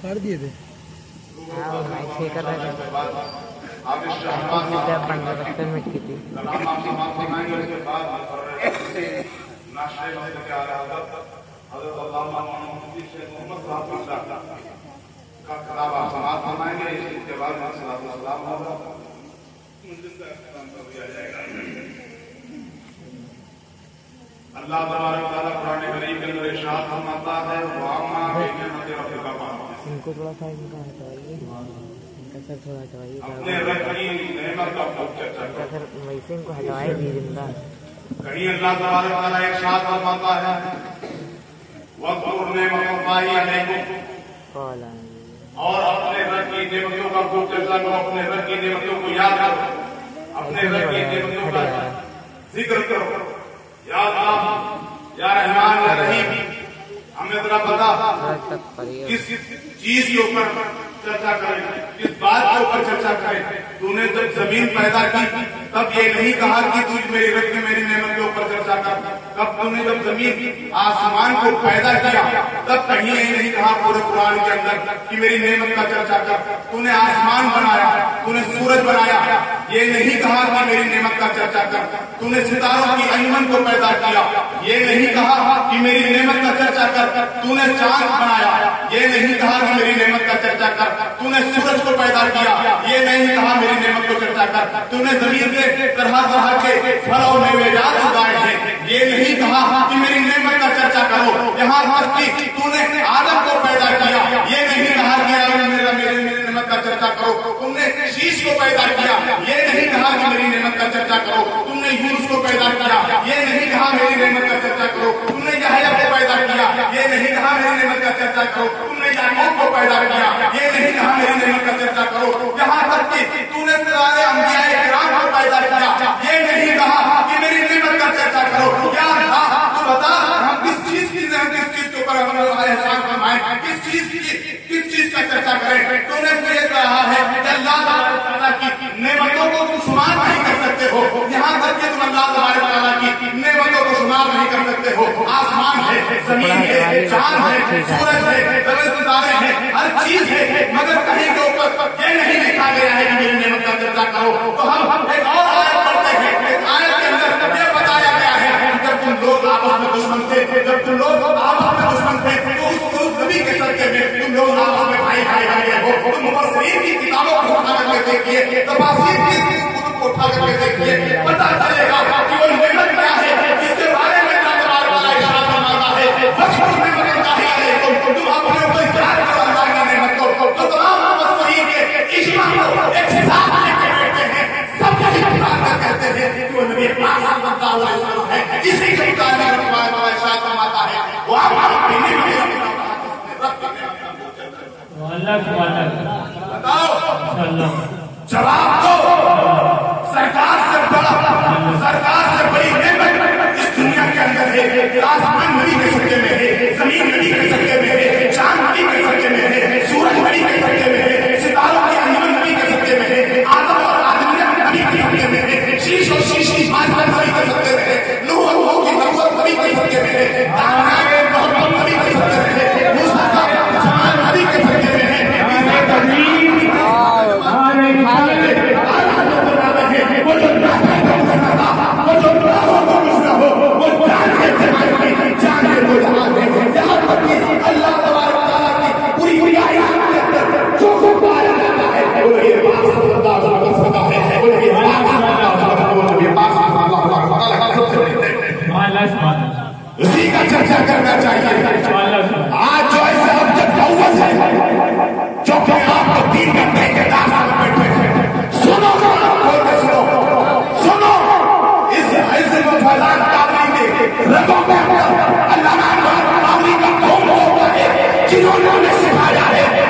کر دیے تھے منٹ کی تھی. اللہ تبارک و تعالیٰ قرآن کریم کے اندر ارشاد فرماتا ہے ان کو تھوڑا سا ان کا ہٹوائیے، ان کا سر تھوڑا ہٹوائیے، اپنے رب کی نعمت کا خوب چرچا ان کا سر ویسے ان کو ہٹوائے بھی زندہ. کہیں اللہ تبارک و تعالیٰ ارشاد فرماتا ہے وَاذْكُرْ نِعْمَتَ اللَّهِ عَلَيْكُمْ، اور اپنے رب کی نعمتوں کا خوب چرچا کرو، اپنے رب کی نعمتوں کو یاد کرو، اپنے رب کی نعمتوں کا ذکر کرو. یا اللہ یا رحمان یا رحیم، ہمیں ذرا بتا کس چیز کے اوپر چرچا کریں، کس بات کے اوپر چرچا کریں. تو نے جب زمین پیدا کی تب یہ نہیں کہا کہ تو میری رب کی میری نعمت کے اوپر چرچا کر. تب تو نے جب زمین آسمان کو پیدا کیا تب کہیں یہ نہیں کہا پورے قرآن کے اندر کہ میری نعمت کا چرچا کر. تو نے آسمان بنایا، تو نے سورج بنایا، یہ نہیں کہا کہ میری نعمت کا چرچا کر. تو نے ستاروں کی انجمن کو پیدا کیا، یہ نہیں کہا کہ میری نعمت کا چرچا کر. تو نے چاند بنایا، یہ نہیں کہا کہ میری نعمت کا چرچا کر. تو نے سورج کو پیدا کیا، یہ نہیں کہا میری نعمت کو چرچا کر. تو نے زمین سے طرح طرح کے پھل اور میویجات اگائے ہیں، یہ نہیں کہا کہ میری نعمت کا چرچا کرو. یہاں تک کہ تو نے آدم کو پیدا کیا، یہ نہیں کہا کہ میری نعمت کا چرچا کرو. تم نے شیش کو پیدا کیا، یہ نہیں کہا کہ میری نعمت کا چرچا کرو. تم نے یونس کو پیدا کیا، یہ نہیں کہا میری نعمت کا چرچا کرو. تم نے یحییٰ کو پیدا کیا، یہ نہیں کہا میری نعمت کا چرچا کرو. تم نے یعقوب کو پیدا کیا، یہ نہیں کہا میری نعمت کا چرچا کرو. یہاں تک کہ تو نے سارے انبیاء کرام کو پیدا کیا، یہ نہیں کہا کہ میری نعمت کا چرچا کرو. کیا تھا تو بتا، ہم کس چیز کے اوپر احسان فرمائیں، کس چیز کا چرچا کریں. تو نے تو یہ کہا ہے کہ اللہ تعالیٰ کی نعمتوں کو تم شمار نہیں کر سکتے ہو. یہاں تک کہ تم اللہ تعالیٰ کی نعمتوں کو شمار نہیں کر سکتے ہو. آسمان ہے، زمین ہے، چاند ہے، سورج ہے، ستارے ہیں، ہر چیز ہے، مگر کہیں کے اوپر یہ نہیں لکھا گیا ہے کہ میری نعمت کا چرچا کرو. تو ہم ایک اور آیت پڑھتے ہیں، ایک آیت کے اندر یہ بتایا گیا ہے کہ جب تم لوگ آپس میں دشمن تھے، جب تم لوگ آپس میں دشمن تھے تو اس نبی کے صدقے میں تم لوگ آپس میں بھائی بھائی بھائی ہو. تم مفسرین کی کتابوں کو اٹھا کر کے دیکھیے، تفاسیر کی کتب کو اٹھا کر کے دیکھیے، پتہ چلے گا کہ وہ نعمت کیا ہے جس کے بارے میں اللہ تبارک و تعالیٰ اشارہ فرماتا ہے. فَاذْكُرُوا نِعْمَتَ اللَّهِ عَلَيْكُمْ، تم اپنے اوپر یاد کرو اللہ کی نعمت کو. تو تمام مفسرین کے اجماع کو ایک حساب لے کے بیٹھتے ہیں، سب کو اتفاق کہتے ہیں کہ وہ نبی پاک صلی اللہ علیہ وسلم ہے. اسی کے مطابق اللہ ارشاد فرماتا ہے وہ اپنی نعمت جواب دو. سرکار سے بڑی نعمت اس دنیا کے اندر ہے. آسمان نبی کے صدقے میں ہے، زمین نبی کے صدقے میں ہے، چاند نبی کے صدقے میں ہے، سورج نبی کے صدقے میں ہے، ستاروں کی انجمن نبی کے صدقے میں ہے، آدم اور آدمیت نبی کے صدقے میں ہے، شیش اور شیش کی معرفت نبی کے صدقے میں ہے، نوح اور نوح کی نبوت نبی کے صدقے میں ہے، دانیال کے محمد نبی کے صدقے میں ہے، موسیٰ کا جمال نبی کے صدقے میں ہے. اللہ تبارک و تعالیٰ کی پوری پوری آیات کے اندر جو کچھ پایا جاتا ہے وہ نبی پاک صلی اللہ علیہ وسلم ہے، وہ نبی پاک صلی اللہ علیہ وسلم، وہ نبی پاک صلی اللہ علیہ وسلم سب سے بڑے اسی کا چرچا کرنا چاہیے. آج جو ایسے ابجد قوت ہے جو کہ آپ کو 3 گھنٹے کے داخل میں بیٹھے ہیں، سنو اس عزم و فیضان کاملی کے رگوں میں اندر علامہ کا قوم ہوتا ہے جنہوں نے سکھایا ہے